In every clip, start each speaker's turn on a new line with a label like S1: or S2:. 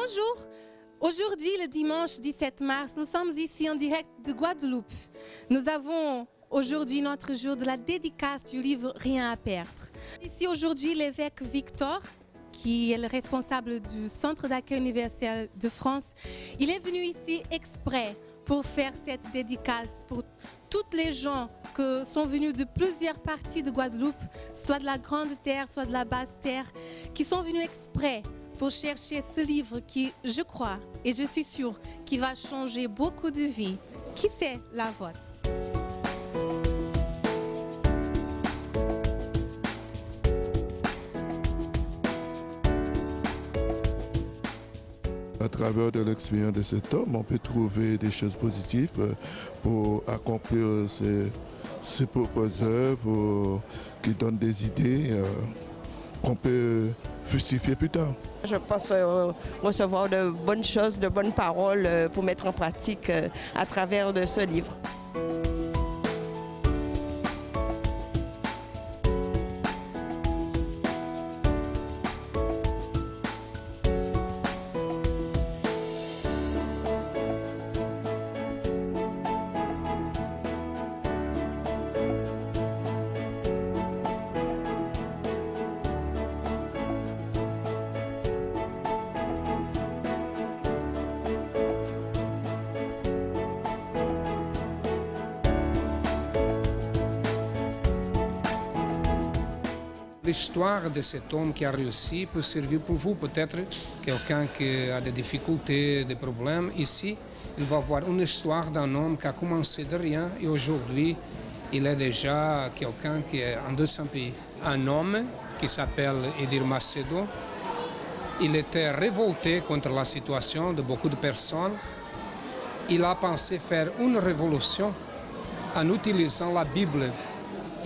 S1: Bonjour, aujourd'hui le dimanche 17 mars, nous sommes ici en direct de Guadeloupe. Nous avons aujourd'hui notre jour de la dédicace du livre Rien à perdre. Ici aujourd'hui l'évêque Victor, qui est le responsable du Centre d'accueil universel de France, il est venu ici exprès pour faire cette dédicace pour toutes les gens qui sont venus de plusieurs parties de Guadeloupe, soit de la Grande Terre, soit de la Basse Terre, qui sont venus exprès pour chercher ce livre qui, je crois, et je suis sûre, qui va changer beaucoup de vies. Qui c'est la vôtre?
S2: À travers de l'expérience de cet homme, on peut trouver des choses positives pour accomplir ses propres œuvres, qui donnent des idées qu'on peut justifier plus tard.
S3: Je pense recevoir de bonnes choses, de bonnes paroles pour mettre en pratique à travers de ce livre.
S4: L'histoire de cet homme qui a réussi peut servir pour vous, peut-être quelqu'un qui a des difficultés, des problèmes. Ici, il va voir une histoire d'un homme qui a commencé de rien et aujourd'hui, il est déjà quelqu'un qui est en 200 pays. Un homme qui s'appelle Edir Macedo, il était révolté contre la situation de beaucoup de personnes. Il a pensé faire une révolution en utilisant la Bible.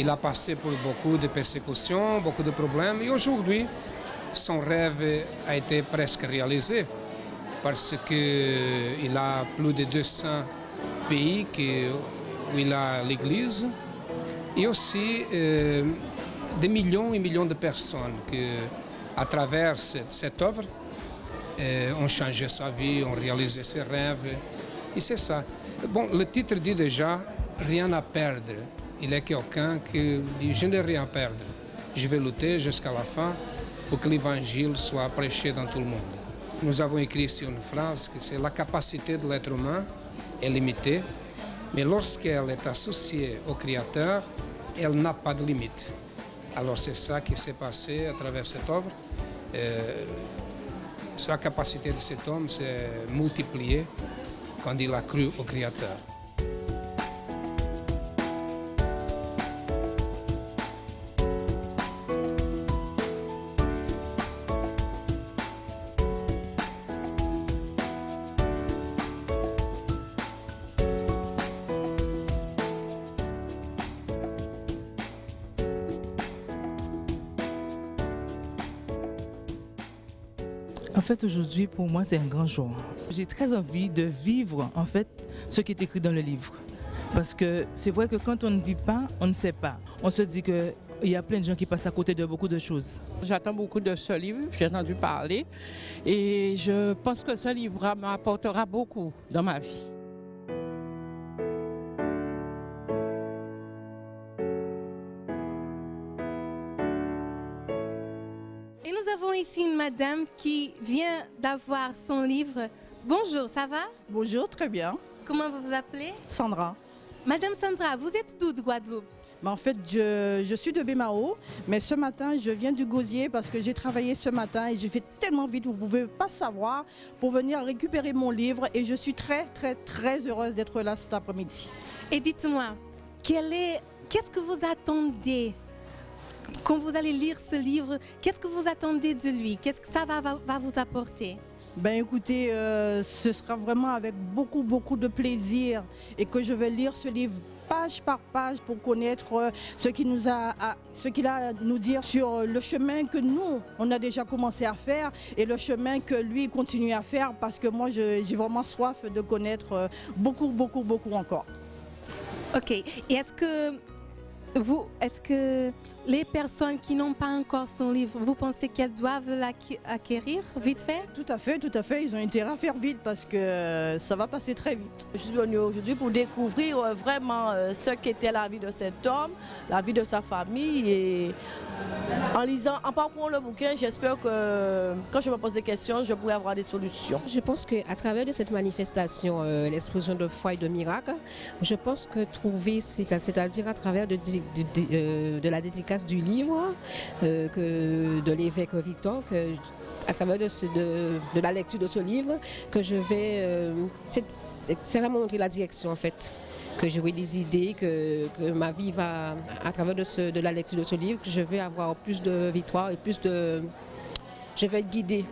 S4: Il a passé por beaucoup de persécutions, beaucoup de problèmes et aujourd'hui, son rêve a été presque réalisé parce qu'il a plus de 200 pays où il a l'église et aussi des millions et millions de personnes qui, à travers cette œuvre, ont changé sa vie, ont réalisé ses rêves. Et c'est ça. Bon, le titre dit déjà « Rien à perdre ». Il est quelqu'un qui dit « Je n'ai rien à perdre, je vais lutter jusqu'à la fin pour que l'évangile soit prêché dans tout le monde ». Nous avons écrit ici une phrase qui c'est « La capacité de l'être humain est limitée, mais lorsqu'elle est associée au Créateur, elle n'a pas de limite ». Alors c'est ça qui s'est passé à travers cette œuvre. La capacité de cet homme s'est multipliée quand il a cru au Créateur.
S5: En fait, aujourd'hui, pour moi, c'est un grand jour. J'ai très envie de vivre, en fait, ce qui est écrit dans le livre. Parce que c'est vrai que quand on ne vit pas, on ne sait pas. On se dit qu'il y a plein de gens qui passent à côté de beaucoup de choses.
S6: J'attends beaucoup de ce livre, j'ai entendu parler. Et je pense que ce livre m'apportera beaucoup dans ma vie.
S1: Et nous avons ici une madame qui vient d'avoir son livre. Bonjour, ça va?
S7: Bonjour, très bien.
S1: Comment vous vous appelez?
S7: Sandra.
S1: Madame Sandra, vous êtes d'où de Guadeloupe?
S7: En fait, je suis de Bémao, mais ce matin, je viens du Gosier parce que j'ai travaillé ce matin et j'ai fait tellement vite, vous ne pouvez pas savoir, pour venir récupérer mon livre et je suis très, très, très heureuse d'être là cet après-midi.
S1: Et dites-moi, qu'est-ce que vous attendez quand vous allez lire ce livre? Qu'est-ce que vous attendez de lui? Qu'est-ce que ça va vous apporter?
S7: Ben écoutez, ce sera vraiment avec beaucoup, beaucoup de plaisir et que je vais lire ce livre page par page pour connaître ce qu'il a à nous dire sur le chemin que nous, on a déjà commencé à faire et le chemin que lui continue à faire parce que moi, j'ai vraiment soif de connaître beaucoup, beaucoup, beaucoup encore.
S1: Ok, et est-ce que les personnes qui n'ont pas encore son livre, vous pensez qu'elles doivent l'acquérir vite fait?
S7: Tout à fait, ils ont intérêt à faire vite parce que ça va passer très vite.
S3: Je suis venue aujourd'hui pour découvrir vraiment ce qu'était la vie de cet homme, la vie de sa famille. Et en parcourant le bouquin, j'espère que quand je me pose des questions, je pourrai avoir des solutions.
S8: Je pense qu'à travers de cette manifestation, l'explosion de foi et de miracle, je pense que trouver, c'est-à-dire à travers de la dédicace du livre de l'évêque Victor, à travers de la lecture de ce livre, que je vais, c'est vraiment montrer la direction en fait, que j'aurai des idées, que ma vie va, à travers de la lecture de ce livre, que je vais avoir plus de victoire et plus de... Je vais être guidée.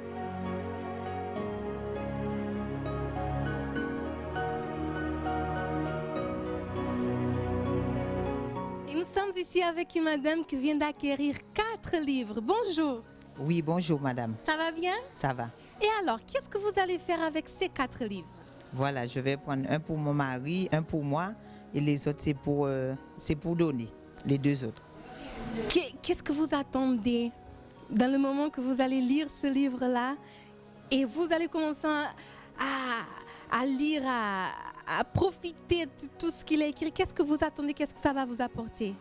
S1: Et nous sommes ici avec une madame qui vient d'acquérir 4 livres. Bonjour.
S9: Oui, bonjour madame.
S1: Ça va bien?
S9: Ça va.
S1: Et alors, qu'est-ce que vous allez faire avec ces 4 livres?
S9: Voilà, je vais prendre un pour mon mari, un pour moi et les autres c'est pour donner, les 2 autres.
S1: Qu'est-ce que vous attendez dans le moment que vous allez lire ce livre-là et vous allez commencer à lire, à profiter de tout ce qu'il a écrit? Qu'est-ce que vous attendez? Qu'est-ce que ça va vous apporter?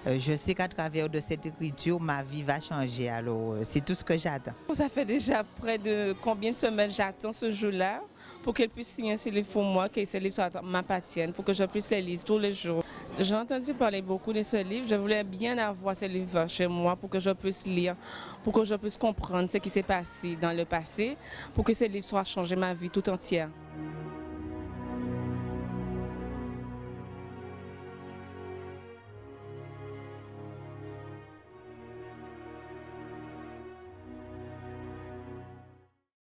S9: Je sais qu'à travers de cette écriture, ma vie va changer. Alors, c'est tout ce que j'attends.
S10: Ça fait déjà près de combien de semaines j'attends ce jour-là pour qu'elle puisse signer ce livre pour moi, que ce livre m'appartienne, pour que je puisse les lire tous les jours. J'ai entendu parler beaucoup de ce livre. Je voulais bien avoir ce livre chez moi pour que je puisse lire, pour que je puisse comprendre ce qui s'est passé dans le passé, pour que ce livre soit changé ma vie tout entière.